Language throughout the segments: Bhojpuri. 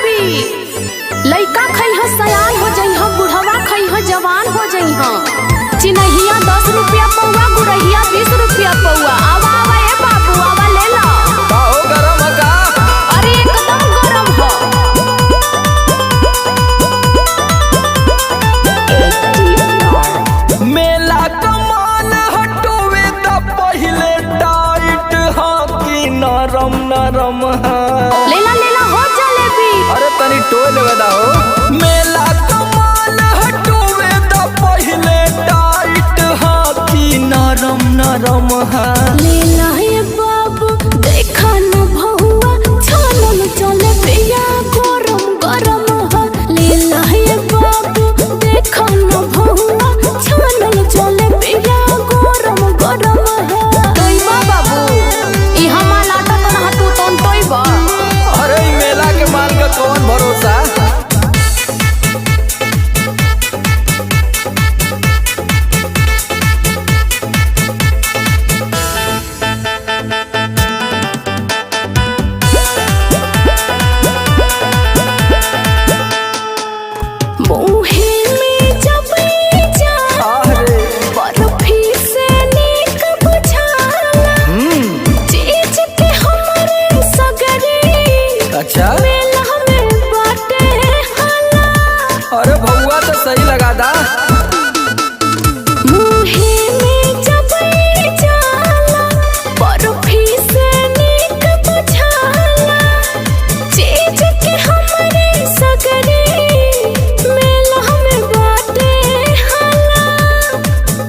जलेबी। लइका खइह सयान हो जइह, बुढ़वा खइह जवान हो जइह। चिन्हिया 10 रुपया पौवा, गुड़हिया 20 रुपया पौवा। आवा आवा ए बाबू आवा ले लो। का हो गरम है का? अरे एकदम गरम हो। मेला कमान हटोवे त पहिले टाइट हा कि नरम नरम हा। लेला हो जलेबी। अरे तनी टोल बदा हो। मेला कमान हटोवे त पहिले टाइट हा कि नरम नरम हा। लेला हे बाबू देखा न भहुआ, छानल जलेबिया गरम गरम हो। लेला हे बाबू देखा न भहुआ, छानल जलेबिया गरम गरम हो। तोइबा बाबू ई हमा लाटा तो ना तू तोइबा। अरे ई मेला के माल का कौन भरोसा। मुहे में जब जा बर्फी से नीक बुझाला। चीज के हमरे सगरे अच्छा मेला में बाटे हाला। अरे भौआ तो सही लगा दा। मुहे में जब जाला बर्फी से नीक बुझाला। चीज के हमरे सगरे मेला में बाटे हाला।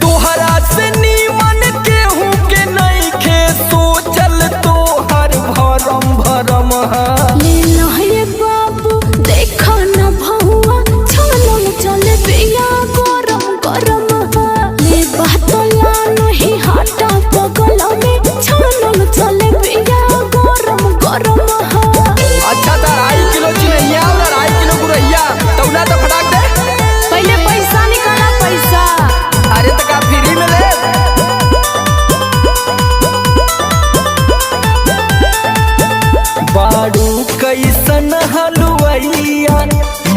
तोहरा से नीमन केहू के नइखे सोचल तोहर भरम भरम हा। लेला हे बाबू देखा न भहुआ, छानल जलेबिया गरम गरम हो। ले बातला नहीं हटा बगल में, छानल जलेबिया गरम गरम हो। अच्छा तो 2.5 किलो चिन्हिया और 2.5 किलो गुरहिया तौला तो फटाक दे। पहले पैसा निकाला पैसा। अरे तो का फ्री में ले। बाड़ू कैसन हलुवैया,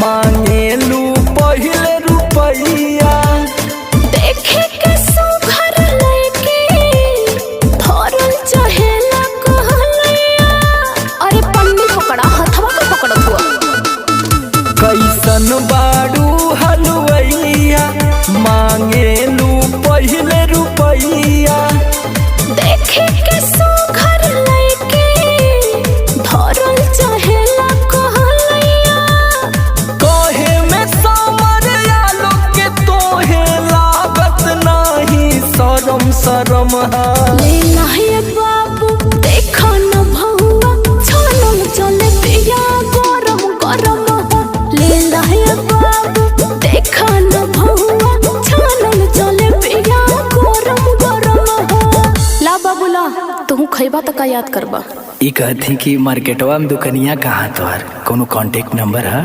मांगेलू पहिले रुपैया। देखे के सुघर लइके धरल चहेला कहलैया। अरे पन्नी पकड़ा, हथवा के पकड़त हुआ। कैसन बाड़ू हलुवैया, मांगेलू पहिले रुपैया। देखे के सुघर लइके धरल चहेला कहलैया। कहे में समर आलो के तोहे लागत नाही शरम शरम हा। लेला हे बाबू देखा न भहुआ, छानल जलेबिया गरम गरम हो। लेला हे बाबू देखा न भहुआ, छानल जलेबिया गरम गरम हो। ला बाबू ला, तू खइबा त का याद करबा। ई कहती कि मार्केटवा में दुकनिया कहाँ तोहर कोनो कांटेक्ट नंबर है?